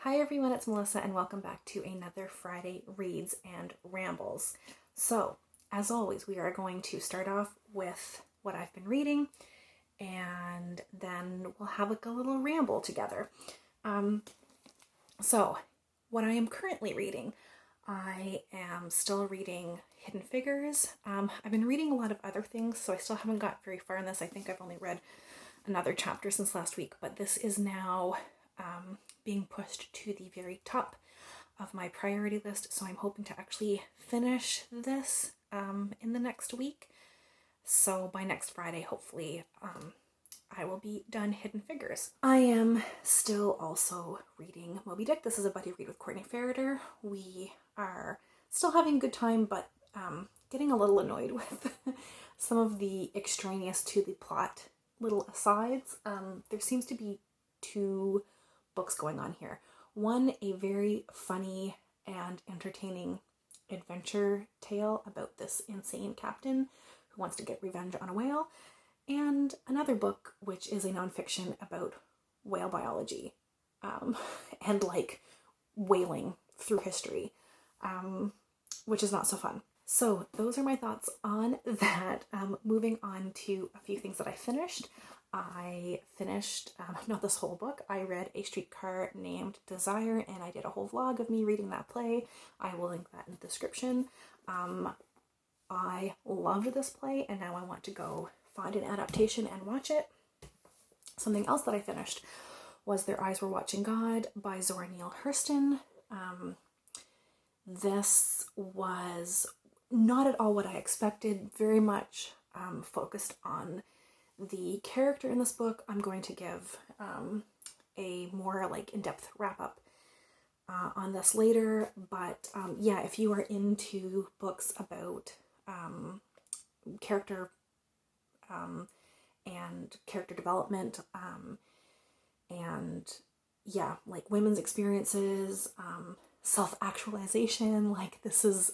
Hi everyone, it's Melissa and welcome back to another Friday Reads and Rambles. So, as always, we are going to start off with what I've been reading and then we'll have a little ramble together. So, what I am currently reading, I am still reading Hidden Figures. I've been reading a lot of other things, so I still haven't got very far in this. I think I've only read another chapter since last week, but this is now being pushed to the very top of my priority list, so I'm hoping to actually finish this in the next week. So by next Friday, hopefully, I will be done Hidden Figures. I am still also reading Moby Dick. This is a buddy read with Courtney Ferreter. We are still having a good time, but getting a little annoyed with some of the extraneous to the plot little asides. There seems to be two books going on here. One, a very funny and entertaining adventure tale about this insane captain who wants to get revenge on a whale, and another book which is a nonfiction about whale biology and like whaling through history, which is not so fun. So those are my thoughts on that. Moving on to a few things that I finished. I finished, not this whole book, I read A Streetcar Named Desire, and I did a whole vlog of me reading that play. I will link that in the description. I loved this play, and now I want to go find an adaptation and watch it. Something else that I finished was Their Eyes Were Watching God by Zora Neale Hurston. This was not at all what I expected, very much focused on the character in this book. I'm going to give a more like in-depth wrap-up on this later, but yeah, if you are into books about character and character development and yeah, like women's experiences, self-actualization, like this is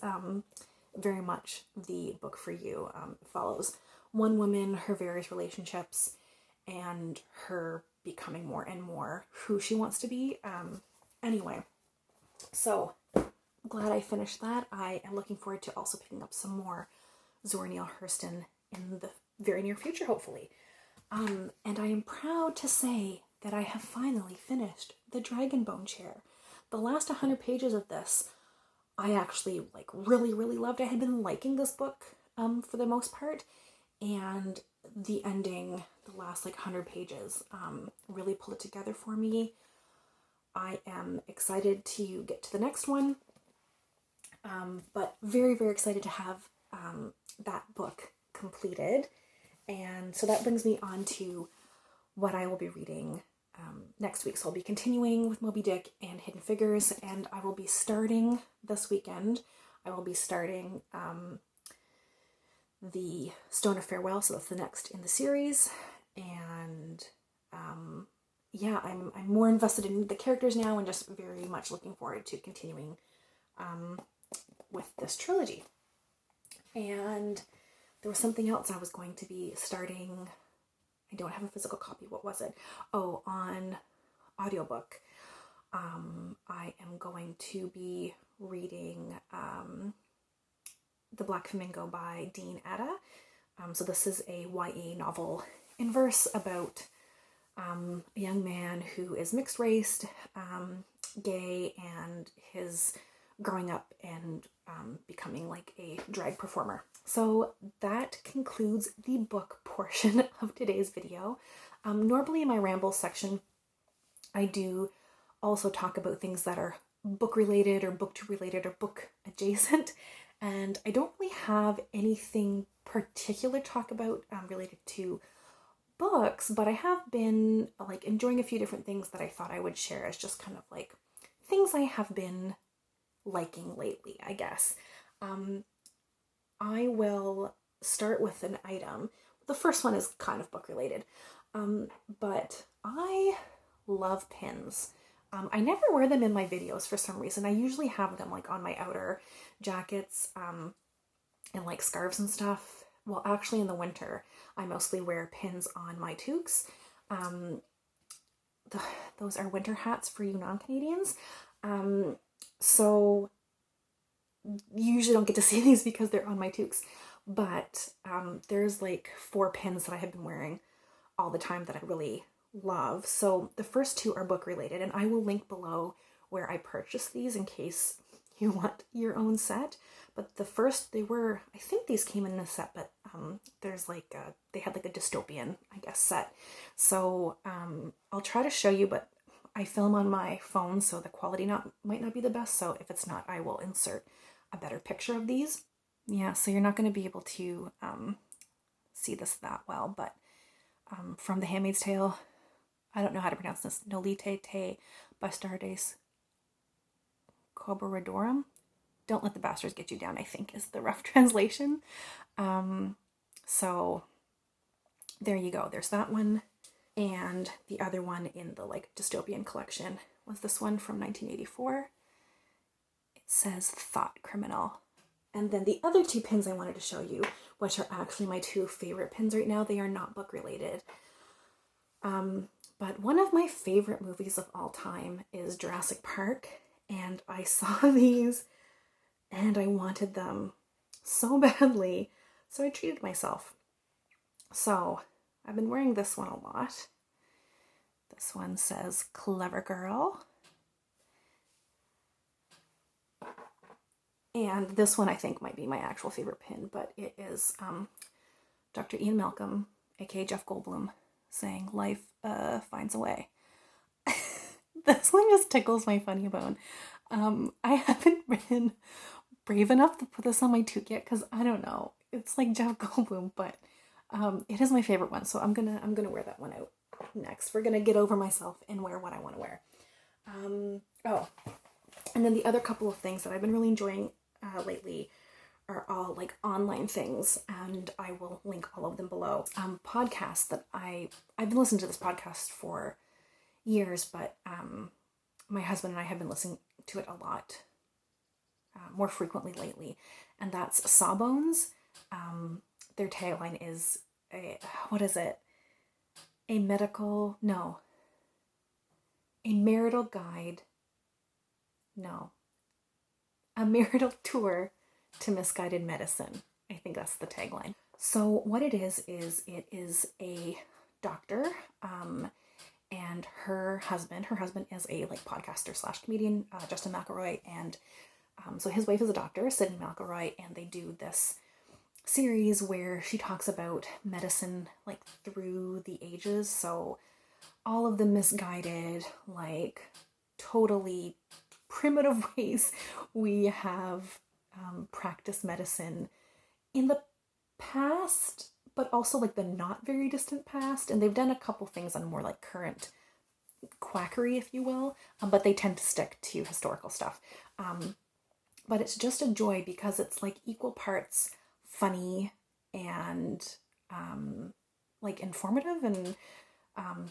very much the book for you. It follows one woman, her various relationships, and her becoming more and more who she wants to be. Anyway, so glad I finished that. I am looking forward to also picking up some more Zora Neale Hurston in the very near future, hopefully. And I am proud to say that I have finally finished The Dragonbone Chair. The last 100 pages of this, I actually like really loved. I had been liking this book for the most part, and the ending, the last like 100 pages, really pulled it together for me. I am excited to get to the next one, but very excited to have that book completed. And so that brings me on to what I will be reading next week. So I'll be continuing with Moby Dick and Hidden Figures, and I will be starting this weekend. I will be starting the Stone of Farewell, so that's the next in the series. And yeah, I'm more invested in the characters now and just very much looking forward to continuing with this trilogy. And there was something else I was going to be starting. I don't have a physical copy. What was it? Oh, on audiobook. I am going to be reading The Black Flamingo by Dean Atta. So this is a YA novel in verse about a young man who is mixed race, gay, and his growing up and becoming like a drag performer. So that concludes the book portion of today's video. Normally in my ramble section, I do also talk about things that are book related or booktube related or book adjacent, and I don't really have anything particular to talk about related to books, but I have been like enjoying a few different things that I thought I would share as just kind of like things I have been liking lately, I guess. I will start with an item. The first one is kind of book related, but I love pins. I never wear them in my videos for some reason. I usually have them like on my outer jackets and like scarves and stuff. Well, actually in the winter, I mostly wear pins on my toques. those are winter hats for you non-Canadians. So you usually don't get to see these because they're on my toques. But there's like 4 pins that I have been wearing all the time that I really love. So the first 2 are book related, and I will link below where I purchased these in case you want your own set. But the first, I think these came in a set, but there's like, they had like a Dystopian, I guess, set. So I'll try to show you, but I film on my phone, so the quality might not be the best. So if it's not, I will insert a better picture of these. Yeah, so you're not going to be able to see this that well, but from The Handmaid's Tale, I don't know how to pronounce this, Nolite te bastardes cobradorum. Don't let the bastards get you down, I think is the rough translation. So there you go. There's that one. And the other one in the like Dystopian collection was this one from 1984. It says Thought Criminal. And then the other 2 pins I wanted to show you, which are actually my 2 favorite pins right now. They are not book related. But one of my favorite movies of all time is Jurassic Park. And I saw these and I wanted them so badly. So I treated myself. So I've been wearing this one a lot. This one says Clever Girl. And this one I think might be my actual favorite pin, but it is Dr. Ian Malcolm, aka Jeff Goldblum, saying life finds a way. This one just tickles my funny bone. I haven't been brave enough to put this on my toque yet because I don't know. It's like Jeff Goldblum, but it is my favorite one, so I'm gonna wear that one out next. We're gonna get over myself and wear what I want to wear. And then the other couple of things that I've been really enjoying lately are all like online things, and I will link all of them below. Podcasts that I've been listening to this podcast for years, but my husband and I have been listening to it a lot more frequently lately, and that's Sawbones. Their tagline is a marital tour to misguided medicine. I think that's the tagline. So what it is it is a doctor, and her husband is a like podcaster / comedian, Justin McElroy, and so his wife is a doctor, Sydney McElroy, and they do this series where she talks about medicine like through the ages. So all of the misguided, like totally primitive ways we have practiced medicine in the past, but also like the not very distant past. And they've done a couple things on more like current quackery, if you will, but they tend to stick to historical stuff. But it's just a joy because it's like equal parts funny and like informative and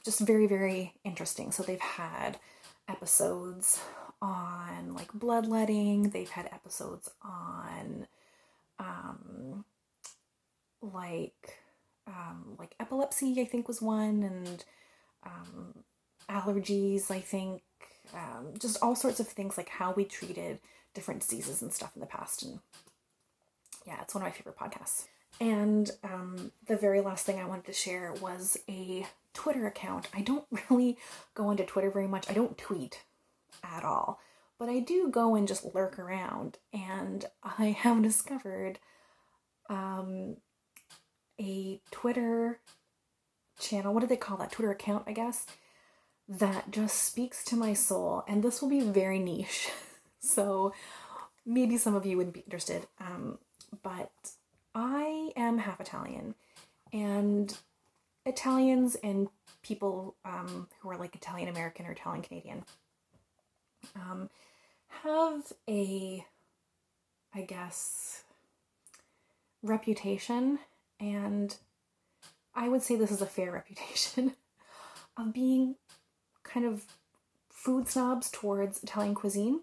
just very, very interesting. So they've had episodes on like bloodletting. They've had episodes on like epilepsy, I think was one, and allergies, I think, just all sorts of things, like how we treated different diseases and stuff in the past. And yeah, it's one of my favorite podcasts. And the very last thing I wanted to share was a Twitter account. I don't really go onto Twitter very much. I don't tweet at all, but I do go and just lurk around, and I have discovered a Twitter channel, what do they call that? Twitter account, I guess, that just speaks to my soul, and this will be very niche, so maybe some of you would be interested, but I am half Italian, and Italians and people who are like Italian American or Italian Canadian have a, I guess, reputation, and I would say this is a fair reputation, of being kind of food snobs towards Italian cuisine.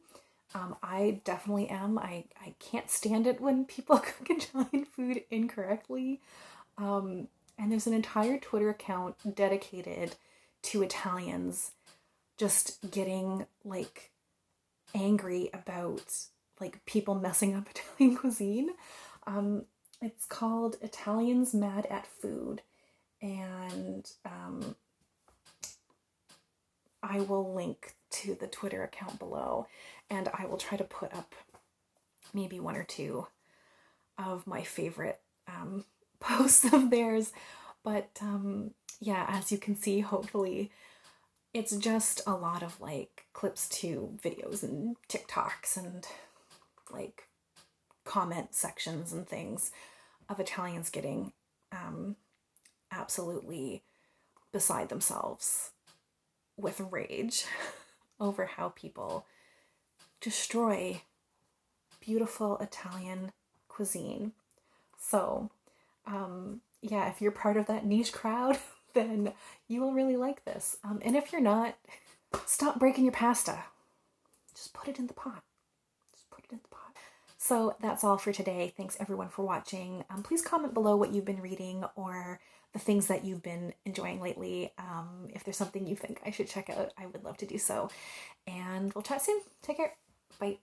I definitely am. I can't stand it when people cook Italian food incorrectly. And there's an entire Twitter account dedicated to Italians just getting like angry about like people messing up Italian cuisine. It's called Italians Mad at Food, and I will link to the Twitter account below, and I will try to put up maybe one or two of my favorite posts of theirs. But yeah, as you can see, hopefully, it's just a lot of like clips to videos and TikToks and like comment sections and things of Italians getting absolutely beside themselves with rage over how people destroy beautiful Italian cuisine. So, yeah, if you're part of that niche crowd, then you will really like this. And if you're not, stop breaking your pasta. Just put it in the pot. So that's all for today. Thanks everyone for watching. Please comment below what you've been reading or the things that you've been enjoying lately. If there's something you think I should check out, I would love to do so. And we'll chat soon. Take care. Bye.